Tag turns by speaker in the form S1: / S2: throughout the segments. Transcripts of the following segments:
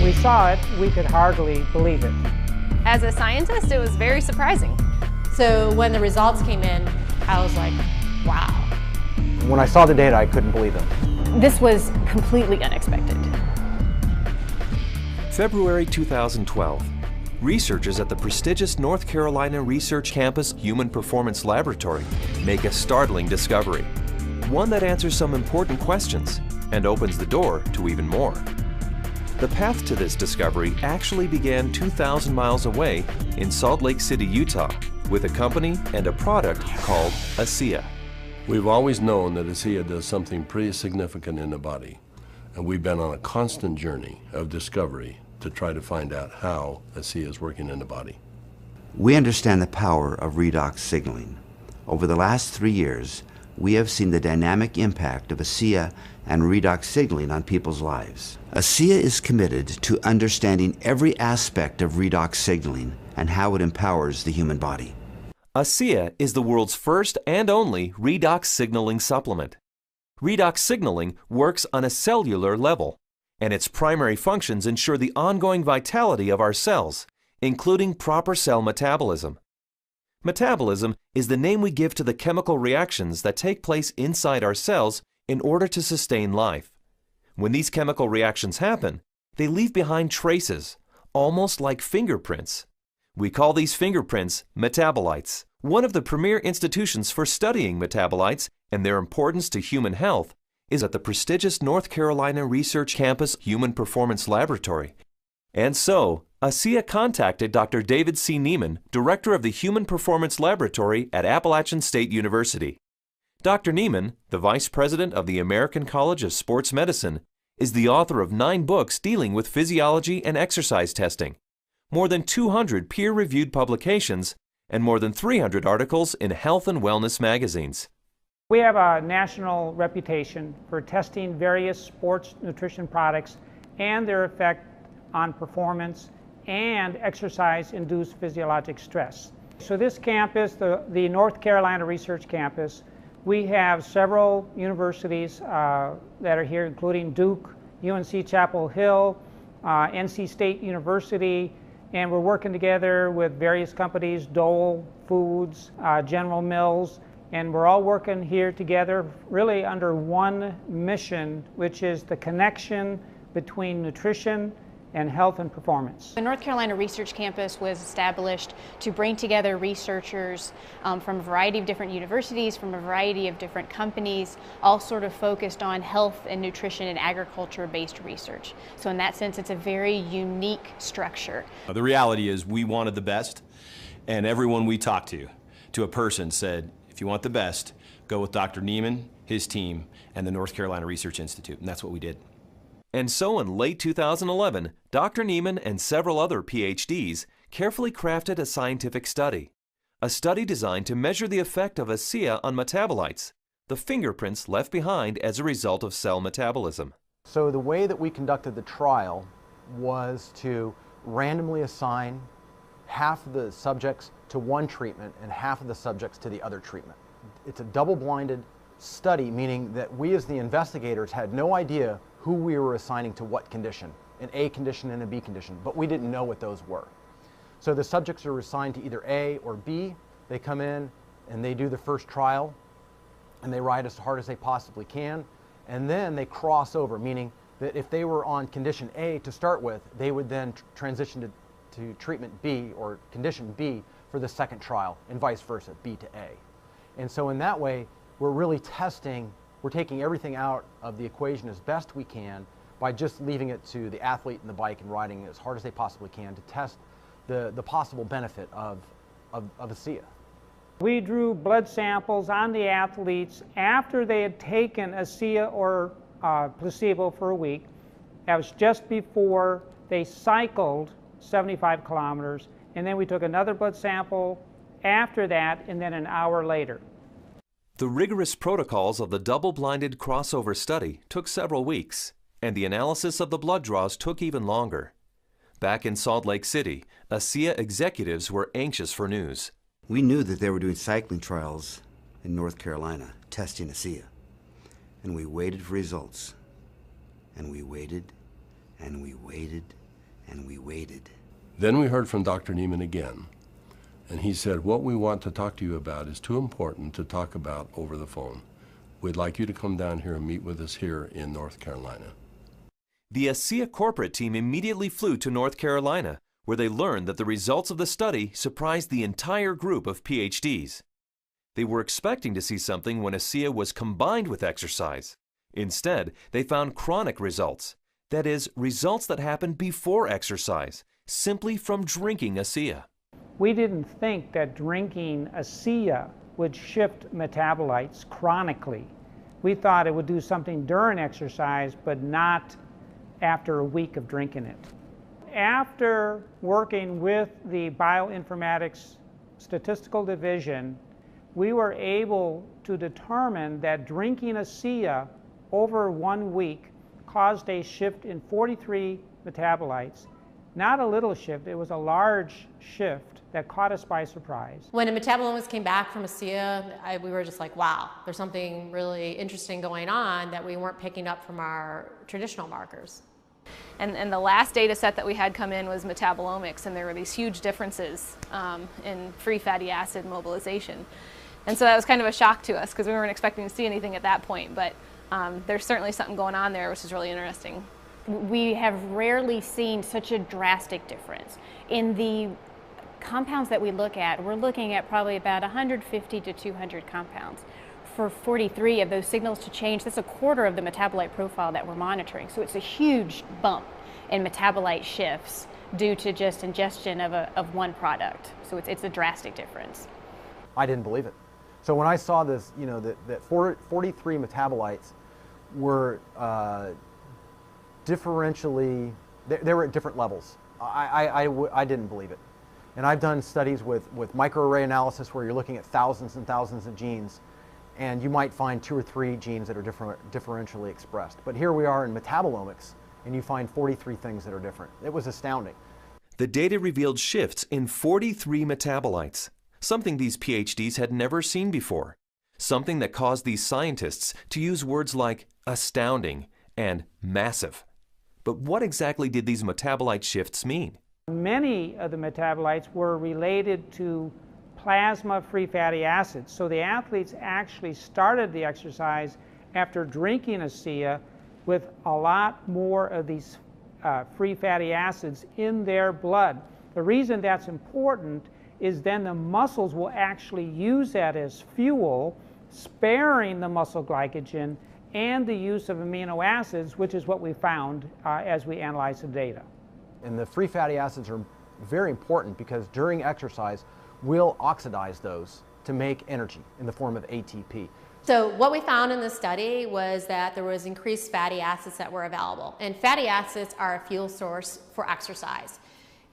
S1: we saw it, we could hardly believe it.
S2: As a scientist, it was very surprising.
S3: So when the results came in, I was like, wow.
S4: When I saw the data, I couldn't believe them.
S3: This was completely unexpected.
S5: February 2012. Researchers at the prestigious North Carolina Research Campus Human Performance Laboratory make a startling discovery. One that answers some important questions and opens the door to even more. The path to this discovery actually began 2,000 miles away in Salt Lake City, Utah, with a company and a product called Asea.
S6: We've always known that Asea does something pretty significant in the body, and we've been on a constant journey of discovery to try to find out how Asea is working in the body.
S7: We understand the power of redox signaling. Over the last 3 years, we have seen the dynamic impact of Asea and redox signaling on people's lives. Asea is committed to understanding every aspect of redox signaling and how it empowers the human body.
S5: Asea is the world's first and only redox signaling supplement. Redox signaling works on a cellular level, and its primary functions ensure the ongoing vitality of our cells, including proper cell metabolism. Metabolism is the name we give to the chemical reactions that take place inside our cells in order to sustain life. When these chemical reactions happen, they leave behind traces, almost like fingerprints. We call these fingerprints metabolites. One of the premier institutions for studying metabolites and their importance to human health is at the prestigious North Carolina Research Campus Human Performance Laboratory. And so, Asea contacted Dr. David C. Niemann, director of the Human Performance Laboratory at Appalachian State University. Dr. Niemann, the vice president of the American College of Sports Medicine, is the author of 9 books dealing with physiology and exercise testing, more than 200 peer-reviewed publications, and more than 300 articles in health and wellness magazines.
S1: We have a national reputation for testing various sports nutrition products and their effect on performance and exercise-induced physiologic stress. So this campus, the North Carolina Research Campus, we have several universities that are here, including Duke, UNC Chapel Hill, NC State University, and we're working together with various companies, Dole Foods, General Mills, and we're all working here together really under one mission, which is the connection between nutrition and health and performance.
S3: The North Carolina Research Campus was established to bring together researchers from a variety of different universities, from a variety of different companies, all sort of focused on health and nutrition and agriculture-based research. So in that sense, it's a very unique structure.
S8: The reality is we wanted the best, and everyone we talked to a person said, if you want the best, go with Dr. Niemann, his team, and the North Carolina Research Institute, and that's what we did.
S5: And so in late 2011, Dr. Niemann and several other PhDs carefully crafted a scientific study. A study designed to measure the effect of Asea on metabolites, the fingerprints left behind as a result of cell metabolism.
S4: So the way that we conducted the trial was to randomly assign half of the subjects to one treatment and half of the subjects to the other treatment. It's a double-blinded study, meaning that we as the investigators had no idea who we were assigning to what condition, an A condition and a B condition, but we didn't know what those were. So the subjects are assigned to either A or B. They come in and they do the first trial and they ride as hard as they possibly can, and then they cross over, meaning that if they were on condition A to start with, they would then transition to treatment B or condition B for the second trial, and vice versa, B to A. And so in that way, we're really testing, we're taking everything out of the equation as best we can by just leaving it to the athlete and the bike and riding as hard as they possibly can to test the possible benefit of Asea.
S1: We drew blood samples on the athletes after they had taken Asea or placebo for a week. That was just before they cycled 75 kilometers, and then we took another blood sample after that, and then an hour later.
S5: The rigorous protocols of the double-blinded crossover study took several weeks, and the analysis of the blood draws took even longer. Back in Salt Lake City, Asea executives were anxious for news.
S7: We knew that they were doing cycling trials in North Carolina, testing Asea. And we waited for results. And we waited, and we waited, and we waited.
S6: Then we heard from Dr. Neiman again, and he said, what we want to talk to you about is too important to talk about over the phone. We'd like you to come down here and meet with us here in North Carolina.
S5: The Asea corporate team immediately flew to North Carolina, where they learned that the results of the study surprised the entire group of PhDs. They were expecting to see something when Asea was combined with exercise. Instead, they found chronic results. That is, results that happened before exercise, simply from drinking Asea.
S1: We didn't think that drinking Asea would shift metabolites chronically. We thought it would do something during exercise, but not after a week of drinking it. After working with the bioinformatics statistical division, we were able to determine that drinking Asea over 1 week caused a shift in 43 metabolites. Not a little shift, it was a large shift that caught us by surprise.
S9: When the metabolomics came back from Asea, we were just like, wow, there's something really interesting going on that we weren't picking up from our traditional markers.
S2: And the last data set that we had come in was metabolomics, and there were these huge differences in free fatty acid mobilization. And so that was kind of a shock to us because we weren't expecting to see anything at that point, but there's certainly something going on there, which is really interesting.
S3: We have rarely seen such a drastic difference. In the compounds that we look at, we're looking at probably about 150 to 200 compounds. For 43 of those signals to change, that's a quarter of the metabolite profile that we're monitoring. So it's a huge bump in metabolite shifts due to just ingestion of one product. So it's a drastic difference.
S4: I didn't believe it. So when I saw this, you know, that 43 metabolites were differentially, they were at different levels. I didn't believe it. And I've done studies with microarray analysis where you're looking at thousands and thousands of genes, and you might find 2 or 3 genes that are differentially expressed. But here we are in metabolomics, and you find 43 things that are different. It was astounding.
S5: The data revealed shifts in 43 metabolites, something these PhDs had never seen before, something that caused these scientists to use words like astounding and massive. But what exactly did these metabolite shifts mean?
S1: Many of the metabolites were related to plasma free fatty acids. So the athletes actually started the exercise after drinking Asea with a lot more of these free fatty acids in their blood. The reason that's important is then the muscles will actually use that as fuel, sparing the muscle glycogen and the use of amino acids, which is what we found as we analyzed the data.
S4: And the free fatty acids are very important because during exercise, we'll oxidize those to make energy in the form of ATP.
S9: So what we found in this study was that there was increased fatty acids that were available. And fatty acids are a fuel source for exercise.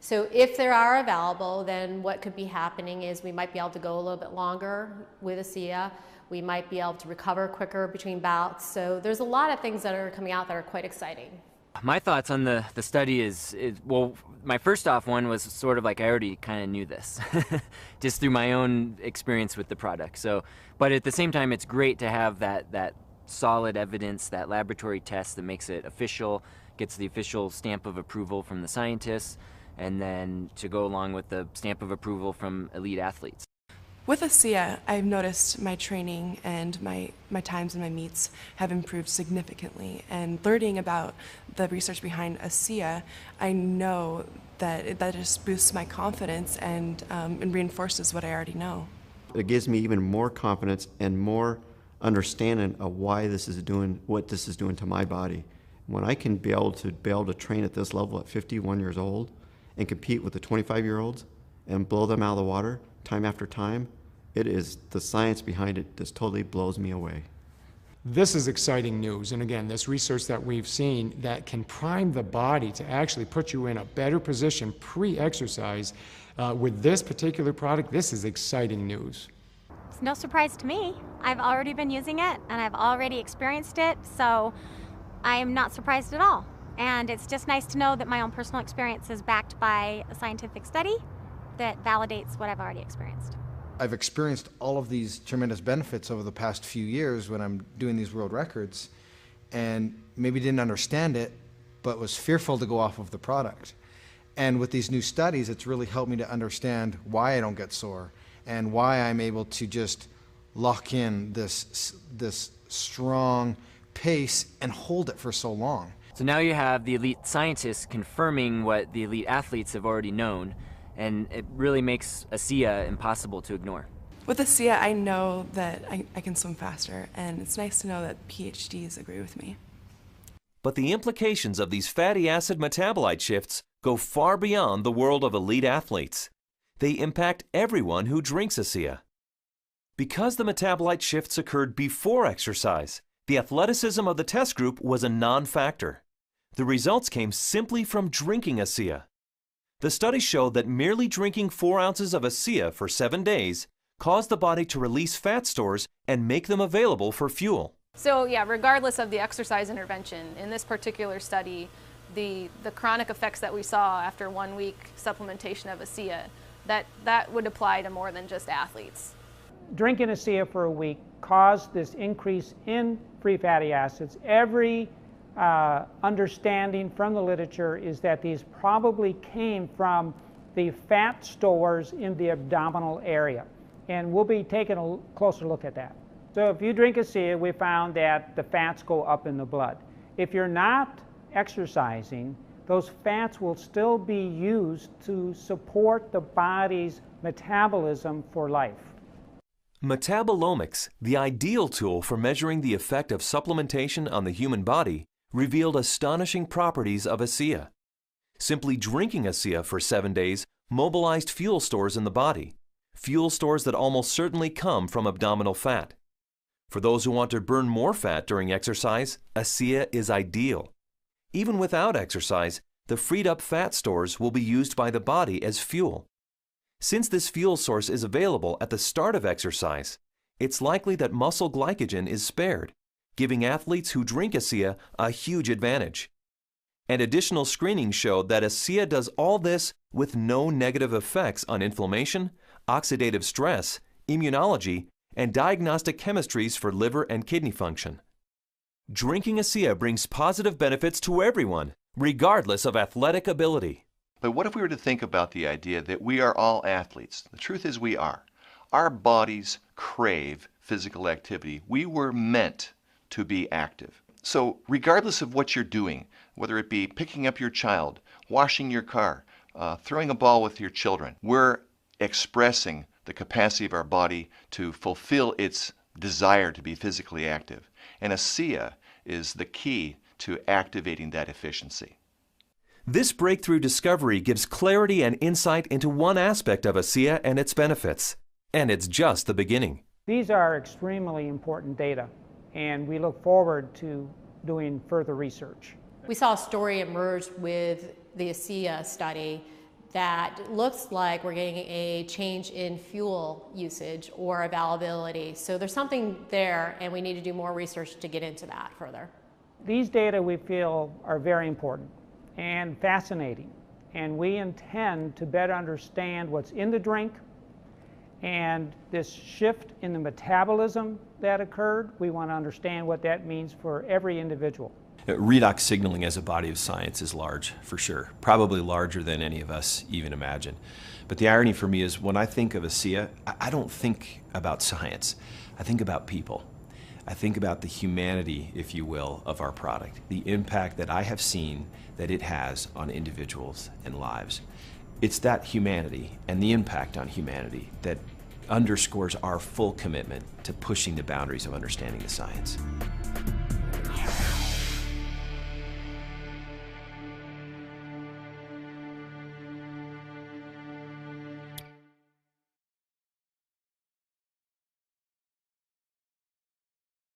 S9: So if they are available, then what could be happening is we might be able to go a little bit longer with Asea. We might be able to recover quicker between bouts. So there's a lot of things that are coming out that are quite exciting.
S10: My thoughts on the study is, well, my first off one was sort of like I already kind of knew this, just through my own experience with the product. So, but at the same time, it's great to have that solid evidence, that laboratory test that makes it official, gets the official stamp of approval from the scientists, and then to go along with the stamp of approval from elite athletes.
S11: With Asea, I've noticed my training and my times and my meets have improved significantly. And learning about the research behind Asea, I know that that just boosts my confidence and reinforces what I already know.
S12: It gives me even more confidence and more understanding of why this is doing what this is doing to my body. When I can be able to train at this level at 51 years old and compete with the 25-year-olds and blow them out of the water time after time, it is the science behind it just totally blows me away.
S13: This is exciting news, and again, this research that we've seen that can prime the body to actually put you in a better position pre-exercise with this particular product. This is exciting news.
S14: It's no surprise to me. I've already been using it and I've already experienced it, so I am not surprised at all. And it's just nice to know that my own personal experience is backed by a scientific study that validates what I've already experienced.
S15: I've experienced all of these tremendous benefits over the past few years when I'm doing these world records, and maybe didn't understand it, but was fearful to go off of the product. And with these new studies, it's really helped me to understand why I don't get sore and why I'm able to just lock in this strong pace and hold it for so long.
S10: So now you have the elite scientists confirming what the elite athletes have already known, and it really makes Asea impossible to ignore.
S11: With Asea, I know that I can swim faster, and it's nice to know that PhDs agree with me.
S5: But the implications of these fatty acid metabolite shifts go far beyond the world of elite athletes. They impact everyone who drinks Asea. Because the metabolite shifts occurred before exercise, the athleticism of the test group was a non-factor. The results came simply from drinking Asea. The study showed that merely drinking 4 ounces of Asea for 7 days caused the body to release fat stores and make them available for fuel.
S2: So yeah, regardless of the exercise intervention, in this particular study, the chronic effects that we saw after 1 week supplementation of Asea, that would apply to more than just athletes.
S1: Drinking Asea for a week caused this increase in free fatty acids. Every understanding from the literature is that these probably came from the fat stores in the abdominal area. And we'll be taking a closer look at that. So if you drink Asea, we found that the fats go up in the blood. If you're not exercising, those fats will still be used to support the body's metabolism for life.
S5: Metabolomics, the ideal tool for measuring the effect of supplementation on the human body, revealed astonishing properties of Asea. Simply drinking Asea for 7 days mobilized fuel stores in the body, fuel stores that almost certainly come from abdominal fat. For those who want to burn more fat during exercise, Asea is ideal. Even without exercise, the freed up fat stores will be used by the body as fuel. Since this fuel source is available at the start of exercise, it's likely that muscle glycogen is spared, giving athletes who drink Asea a huge advantage. And additional screening showed that Asea does all this with no negative effects on inflammation, oxidative stress, immunology, and diagnostic chemistries for liver and kidney function. Drinking Asea brings positive benefits to everyone, regardless of athletic ability.
S16: But what if we were to think about the idea that we are all athletes? The truth is we are. Our bodies crave physical activity. We were meant to be active. So regardless of what you're doing, whether it be picking up your child, washing your car, throwing a ball with your children, we're expressing the capacity of our body to fulfill its desire to be physically active. And Asea is the key to activating that efficiency.
S5: This breakthrough discovery gives clarity and insight into one aspect of Asea and its benefits. And it's just the beginning.
S1: These are extremely important data, and we look forward to doing further research.
S9: We saw a story emerge with the Asea study that looks like we're getting a change in fuel usage or availability. So there's something there, and we need to do more research to get into that further.
S1: These data we feel are very important and fascinating, and we intend to better understand what's in the drink and this shift in the metabolism that occurred. We want to understand what that means for every individual.
S8: Redox signaling as a body of science is large, for sure. Probably larger than any of us even imagine. But the irony for me is when I think of Asea, I don't think about science. I think about people. I think about the humanity, if you will, of our product, the impact that I have seen that it has on individuals and lives. It's that humanity and the impact on humanity that underscores our full commitment to pushing the boundaries of understanding the science.